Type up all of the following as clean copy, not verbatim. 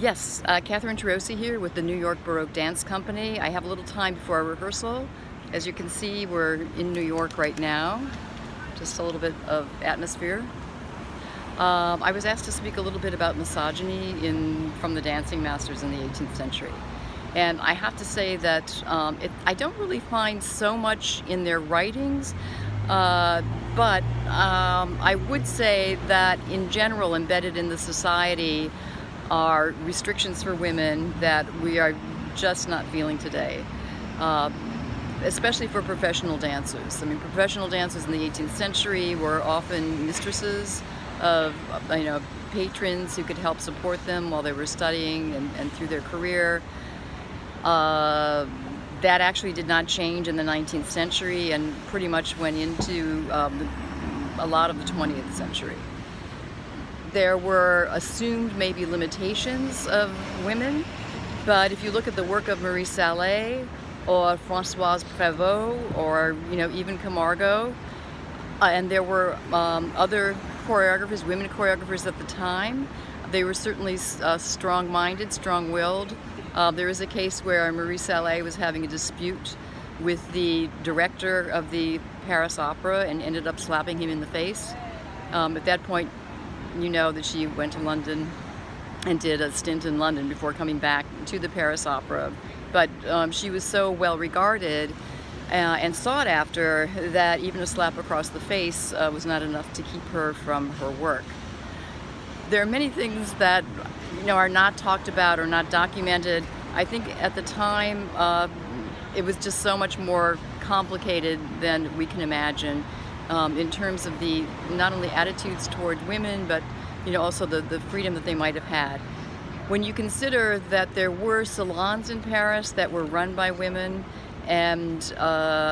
Yes, Catherine Tarosi here with the New York Baroque Dance Company. I have a little time before our rehearsal. As you can see, we're in New York right now. Just a little bit of atmosphere. I was asked to speak a little bit about misogyny from the dancing masters in the 18th century. And I have to say that I don't really find so much in their writings, but I would say that in general, embedded in the society, are restrictions for women that we are just not feeling today, especially for professional dancers. I mean, professional dancers in the 18th century were often mistresses of, patrons who could help support them while they were studying and through their career. That actually did not change in the 19th century and pretty much went into a lot of the 20th century. There were assumed maybe limitations of women, but if you look at the work of Marie Salé or Françoise Prévost or even Camargo, and there were other choreographers, women choreographers at the time, they were certainly strong-minded, strong-willed. There is a case where Marie Salé was having a dispute with the director of the Paris Opera and ended up slapping him in the face. At that point, you know that she went to London and did a stint in London before coming back to the Paris Opera. But she was so well regarded and sought after that even a slap across the face was not enough to keep her from her work. There are many things that are not talked about or not documented. I think at the time it was just so much more complicated than we can imagine. In terms of the not only attitudes toward women, but also the freedom that they might have had. When you consider that there were salons in Paris that were run by women, and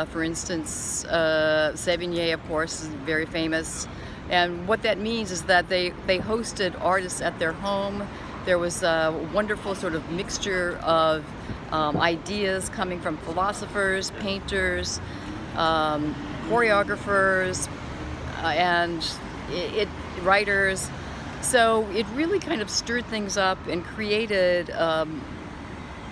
for instance, Sévigné, of course, is very famous. And what that means is that they hosted artists at their home. There was a wonderful sort of mixture of ideas coming from philosophers, painters, choreographers, and writers. So it really kind of stirred things up and created an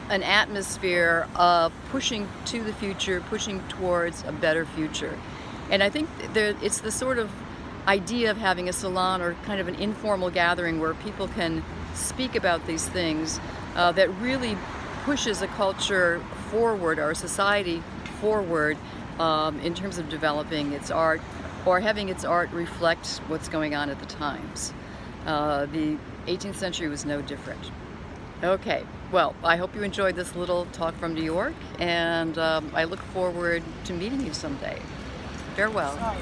atmosphere of pushing to the future, pushing towards a better future. And I think it's the sort of idea of having a salon or kind of an informal gathering where people can speak about these things that really pushes a culture forward, our society forward, in terms of developing its art or having its art reflect what's going on at the times. The 18th century was no different. Okay, well, I hope you enjoyed this little talk from New York, and I look forward to meeting you someday. Farewell.